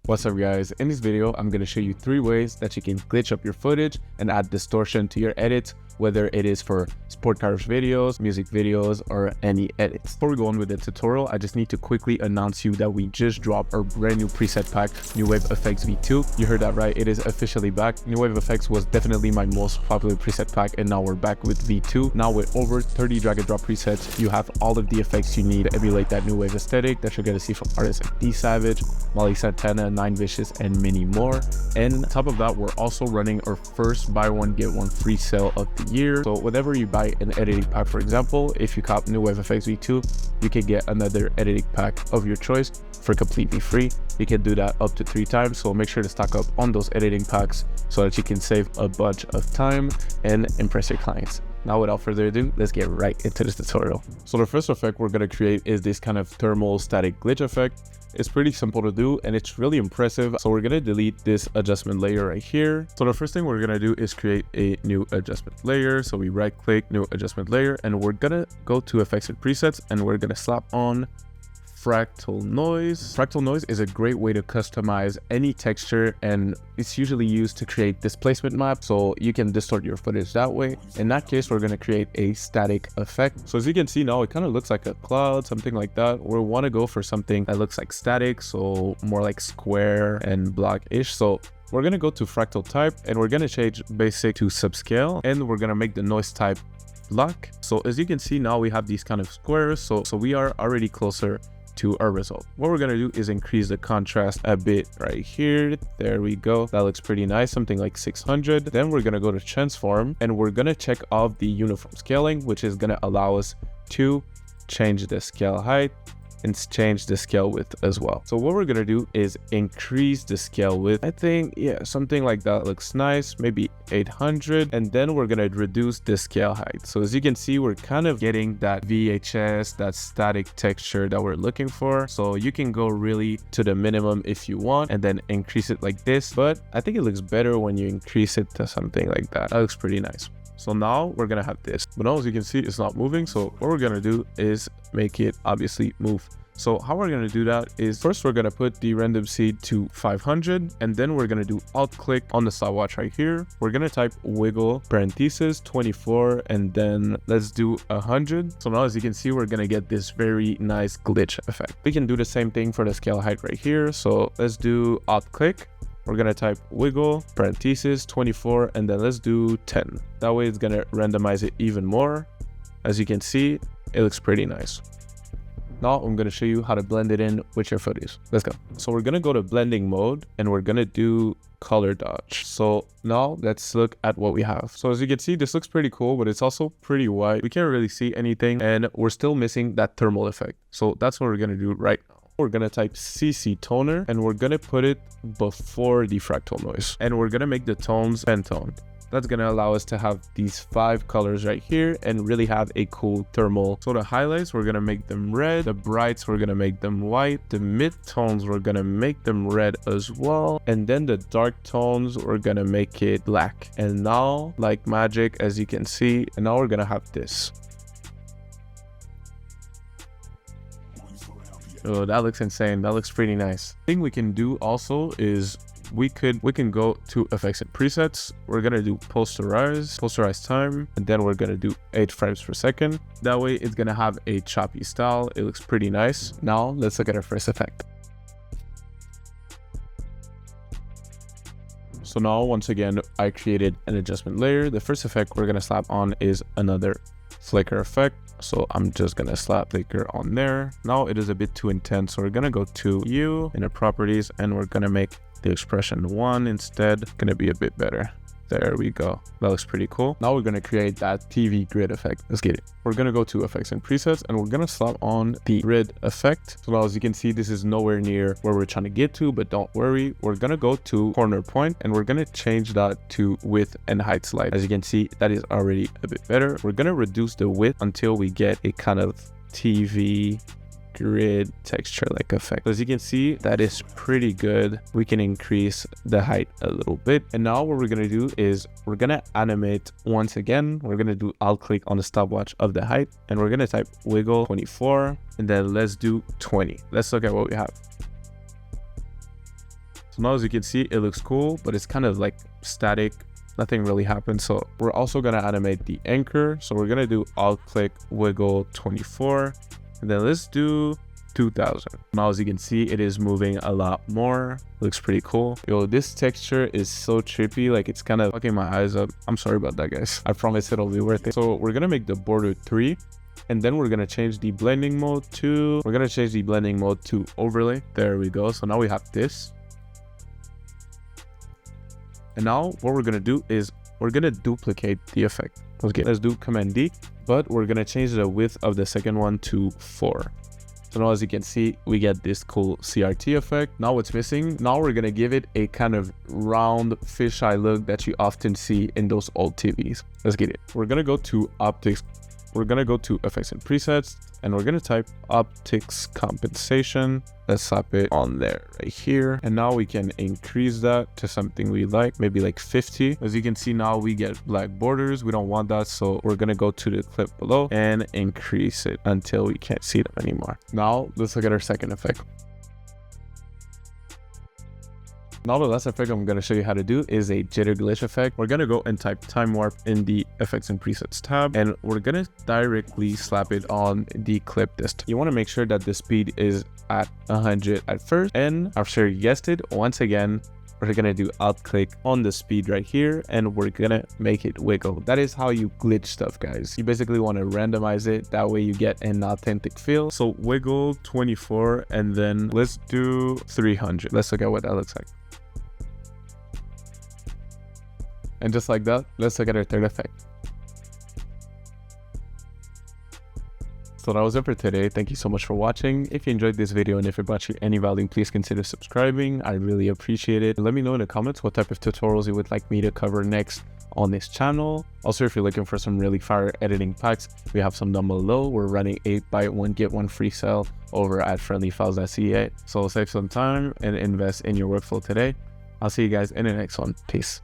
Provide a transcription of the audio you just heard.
What's up guys, in this video I'm going to show you 3 ways that you can glitch up your footage and add distortion to your edits, whether it is for sport cars videos, music videos, or any edits. Before we go on with the tutorial, I just need to quickly announce you that we just dropped our brand new preset pack, New Wave FX V2. You heard that right, it is officially back. New Wave FX was definitely my most popular preset pack, and now we're back with V2. Now with over 30 drag and drop presets, you have all of the effects you need to emulate that new wave aesthetic that you're going to see from artists like D Savage, Molly Santana, Nine Vicious, and many more. And on top of that, we're also running our first buy one get one free sale of the year. So whenever you buy an editing pack, for example, if you cop New Wave FX V2, you can get another editing pack of your choice for completely free. You can do that up to 3 times, so make sure to stock up on those editing packs so that you can save a bunch of time and impress your clients. Now without further ado, let's get right into this tutorial. So the first effect we're going to create is this kind of thermal static glitch effect. It's pretty simple to do and it's really impressive. So we're going to delete this adjustment layer right here. So the first thing we're going to do is create a new adjustment layer. So we right click, new adjustment layer, and we're going to go to effects and presets, and we're going to slap on fractal noise. Fractal noise is a great way to customize any texture, and it's usually used to create displacement maps, so you can distort your footage that way. In that case, we're going to create a static effect. So as you can see now, it kind of looks like a cloud, something like that. We want to go for something that looks like static, so more like square and block-ish. So we're going to go to fractal type, and we're going to change basic to subscale, and we're going to make the noise type block. So as you can see now, we have these kind of squares, so we are already closer to our result. What we're going to do is increase the contrast a bit right here. There we go. That looks pretty nice, something like 600. Then we're going to go to transform, and we're going to check off the uniform scaling, which is going to allow us to change the scale height and change the scale width as well. So what we're going to do is increase the scale width. I think, yeah, something like that looks nice, maybe 800. And then we're going to reduce the scale height. So as you can see, we're kind of getting that VHS, that static texture that we're looking for. So you can go really to the minimum if you want and then increase it like this. But I think it looks better when you increase it to something like that. That looks pretty nice. So now we're going to have this, but now as you can see, it's not moving. So what we're going to do is make it obviously move. So how we're going to do that is first we're going to put the random seed to 500, and then we're going to do alt click on the stopwatch right here. We're going to type wiggle parentheses 24, and then let's do 100. So now as you can see, we're going to get this very nice glitch effect. We can do the same thing for the scale height right here. So let's do alt click. We're going to type wiggle parentheses 24, and then let's do 10. That way it's going to randomize it even more. As you can see, it looks pretty nice. Now I'm going to show you how to blend it in with your footage. Let's go. So we're going to go to blending mode, and we're going to do color dodge. So now let's look at what we have. So as you can see, this looks pretty cool, but it's also pretty white. We can't really see anything, and we're still missing that thermal effect. So that's what we're going to do right now. We're going to type CC toner, and we're going to put it before the fractal noise, and we're going to make the tones Pantone. That's going to allow us to have these 5 colors right here and really have a cool thermal. So the highlights, we're going to make them red. The brights, we're going to make them white. The mid tones, we're going to make them red as well. And then the dark tones, we're going to make it black. And now, like magic, as you can see, and now we're going to have this. Oh, that looks insane. That looks pretty nice. The thing we can do also is we can go to effects and presets. We're gonna do posterize time, and then we're gonna do 8 frames per second. That way it's gonna have a choppy style. It looks pretty nice. Now let's look at our first effect. So now once again, I created an adjustment layer. The first effect we're gonna slap on is another flicker effect. So I'm just gonna slap flicker on there. Now it is a bit too intense, so we're gonna go to hue in the properties, and we're gonna make the expression 1 instead. Gonna be a bit better. There we go. That looks pretty cool. Now we're gonna create that TV grid effect. Let's get it. We're gonna go to effects and presets, and we're gonna slap on the grid effect. So now as you can see, this is nowhere near where we're trying to get to, but don't worry. We're gonna go to corner point, and we're gonna change that to width and height slide. As you can see, that is already a bit better. We're gonna reduce the width until we get a kind of TV grid texture like effect. So as you can see, that is pretty good. We can increase the height a little bit, and now what we're gonna do is we're gonna animate once again. We're gonna do alt click on the stopwatch of the height, and we're gonna type wiggle 24, and then let's do 20. Let's look at what we have. So now as you can see, it looks cool, but it's kind of like static. Nothing really happens. So we're also going to animate the anchor. So we're going to do alt click wiggle 24, and then let's do 2000. Now as you can see, it is moving a lot more. Looks pretty cool. Yo, this texture is so trippy, like it's kind of fucking my eyes up. I'm sorry about that, guys. I promise it'll be worth it. So we're gonna make the border 3, and then we're gonna change the blending mode to overlay. There we go. So now we have this, and now what we're gonna do is we're gonna duplicate the effect. Okay, let's do Command D, but we're gonna change the width of the second one to 4. So now as you can see, we get this cool CRT effect. Now what's missing? Now we're gonna give it a kind of round fisheye look that you often see in those old TVs. Let's get it. We're gonna go to optics. We're gonna go to effects and presets, and we're gonna type optics compensation. Let's slap it on there right here. And now we can increase that to something we like, maybe like 50. As you can see, now we get black borders. We don't want that. So we're gonna go to the clip below and increase it until we can't see them anymore. Now let's look at our second effect. Now the last effect I'm going to show you how to do is a jitter glitch effect. We're going to go and type time warp in the effects and presets tab, and we're going to directly slap it on the clip disc. You want to make sure that the speed is at 100 at first, and after you guessed it, once again, we're going to do alt click on the speed right here, and we're going to make it wiggle. That is how you glitch stuff, guys. You basically want to randomize it. That way you get an authentic feel. So wiggle 24, and then let's do 300. Let's look at what that looks like. And just like that, let's look at our third effect. So that was it for today. Thank you so much for watching. If you enjoyed this video and if it brought you any value, please consider subscribing. I really appreciate it. Let me know in the comments what type of tutorials you would like me to cover next on this channel. Also, if you're looking for some really fire editing packs, we have some down below. We're running 8 buy 1 get 1 free sale over at friendlyfiles.ca. So save some time and invest in your workflow today. I'll see you guys in the next one. Peace.